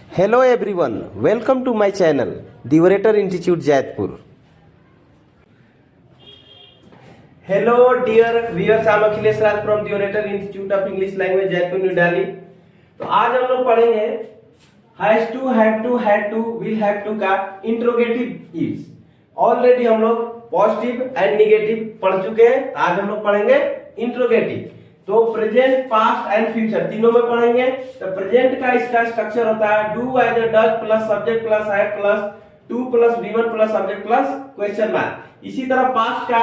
Hello everyone, welcome to my channel, The Orator Institute Jayapur. Hello dear viewers, I am Akhilesh Raj from The Orator Institute of English Language Jayapur, New Delhi. तो आज हम लोग पढ़ेंगे has to, have to, had to, will have to का interrogative use. Already हम लोग positive and negative पढ़ चुके हैं। आज हम लोग पढ़ेंगे इंट्रोगेटिव। तो प्रेजेंट, पास्ट एंड फ्यूचर तीनों में पढ़ेंगे। तो प्रेजेंट का इसका स्ट्रक्चर होता है do either does plus subject plus have plus to plus V1 plus subject plus question mark. इसी तरह पास्ट का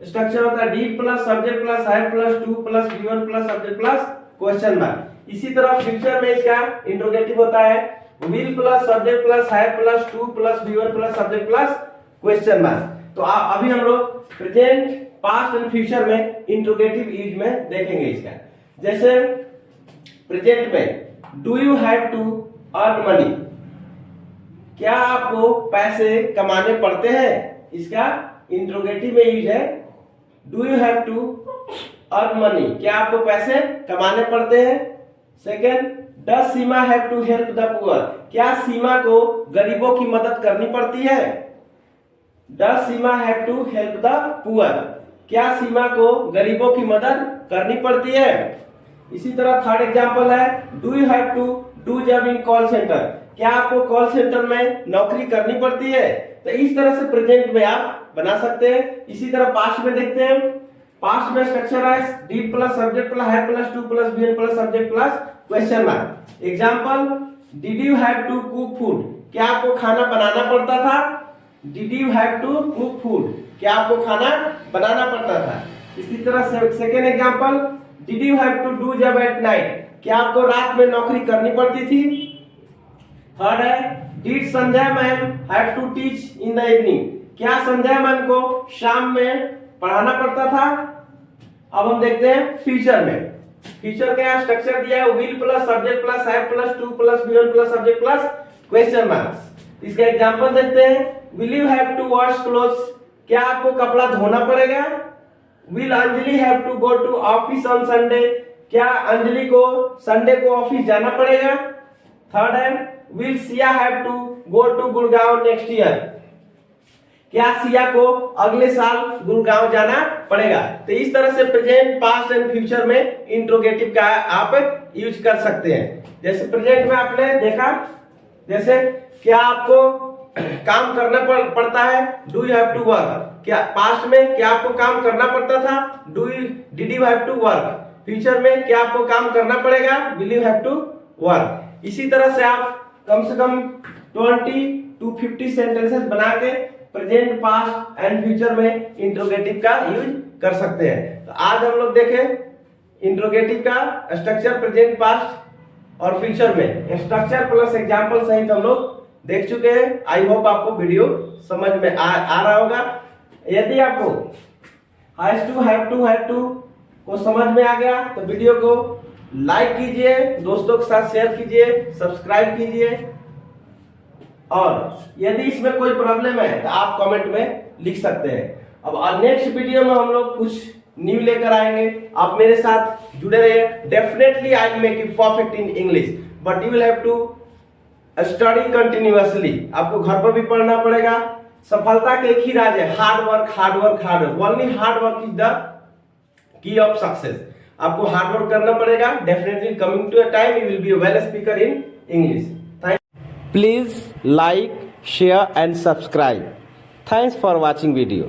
स्ट्रक्चर होता है did plus subject plus have plus to plus V1 plus subject plus question mark. इसी तरह future में इसका interrogative होता है will plus subject plus have plus to plus V1 plus subject plus question mark. तो अभी हम लोग प्रेजेंट, पास्ट एंड फ्यूचर में इंट्रोगेटिव यूज में देखेंगे इसका। जैसे प्रेजेंट में do you have to earn money, क्या आपको पैसे कमाने पड़ते हैं, इसका इंट्रोगेटिव में यूज है do you have to earn money, क्या आपको पैसे कमाने पड़ते हैं। Second, does Seema have to help the poor, क्या सीमा को गरीबों की मदद करनी पड़ती है। Does Seema have to help the poor, क्या सीमा को गरीबों की मदद करनी पड़ती है। इसी तरह थर्ड एग्जांपल है do you have to do job in call centre, क्या आपको कॉल सेंटर में नौकरी करनी पड़ती है। तो इस तरह से प्रेजेंट में आप बना सकते हैं। इसी तरह पास्ट में देखते हैं। पास्ट में स्ट्रक्चर है did plus subject plus have plus to plus V1 plus subject plus question mark. Example, did you have to cook food, क्या आपको खाना बनाना पड़ता था। Did you have to cook food, क्या आपको खाना बनाना पड़ता था। इसी तरह second example, did you have to do job at night, क्या आपको रात में नौकरी करनी पड़ती थी। थर्ड है did Sanjay ma'am have to teach in the evening, क्या संजय मैम को शाम में पढ़ाना पड़ता था। अब हम देखते हैं फ्यूचर में। फ्यूचर का स्ट्रक्चर दिया है will plus subject plus have plus to plus V1 plus subject plus question marks. इसका एग्जांपल देखते हैं will you have to wash clothes, क्या आपको कपड़ा धोना पड़ेगा। Will Anjali have to go to office on Sunday, क्या अंजलि को संडे को ऑफिस जाना पड़ेगा। थर्ड है will Siya have to go to Gurgaon next year, क्या सिया को अगले साल गुड़गांव जाना पड़ेगा। तो इस तरह से प्रेजेंट, पास्ट एंड फ्यूचर में इंट्रोगेटिव का आप यूज कर सकते हैं। जैसे प्रेजेंट में आपने देखा, जैसे क्या आपको काम करना पड़ता है do you have to work, क्या पास्ट में क्या आपको काम करना पड़ता था did you have to work. Future में क्या आपको काम करना पड़ेगा will you have to work. इसी तरह से आप कम से कम 20 to 50 सेंटेंसेस बना के प्रेजेंट, पास्ट एंड फ्यूचर में इंट्रोगेटिव का यूज कर सकते हैं। तो आज हम लोग देखें इंट्रोगेटिव का स्ट्रक्चर प्रेजेंट, पास्ट और फ्यूचर में स्ट्रक्चर प्लस एग्जांपल सहित हम लोग देख चुके हैं। आई होप आपको वीडियो समझ में आ रहा होगा। यदि आपको has to, have to, had to को समझ में आ गया तो वीडियो को लाइक कीजिए, दोस्तों के साथ शेयर कीजिए, सब्सक्राइब कीजिए। और यदि इसमें कोई प्रॉब्लम है तो आप कमेंट में लिख सकते हैं। अब नेक्स्ट वीडियो में हम लोग कुछ न्यू लेकर आएंगे, आप मेरे साथ जुड़े रहिए। Definitely I will make you perfect in English, but you will have to study continuously, आपको घर पर भी पढ़ना पड़ेगा। सफलता के एक ही राज है hard work, hard work, hard work. Only hard work is the key of success. आपको हार्ड वर्क करना पड़ेगा। Definitely coming to a time you will be a well speaker in English. Please like, share and subscribe. Thanks for watching video.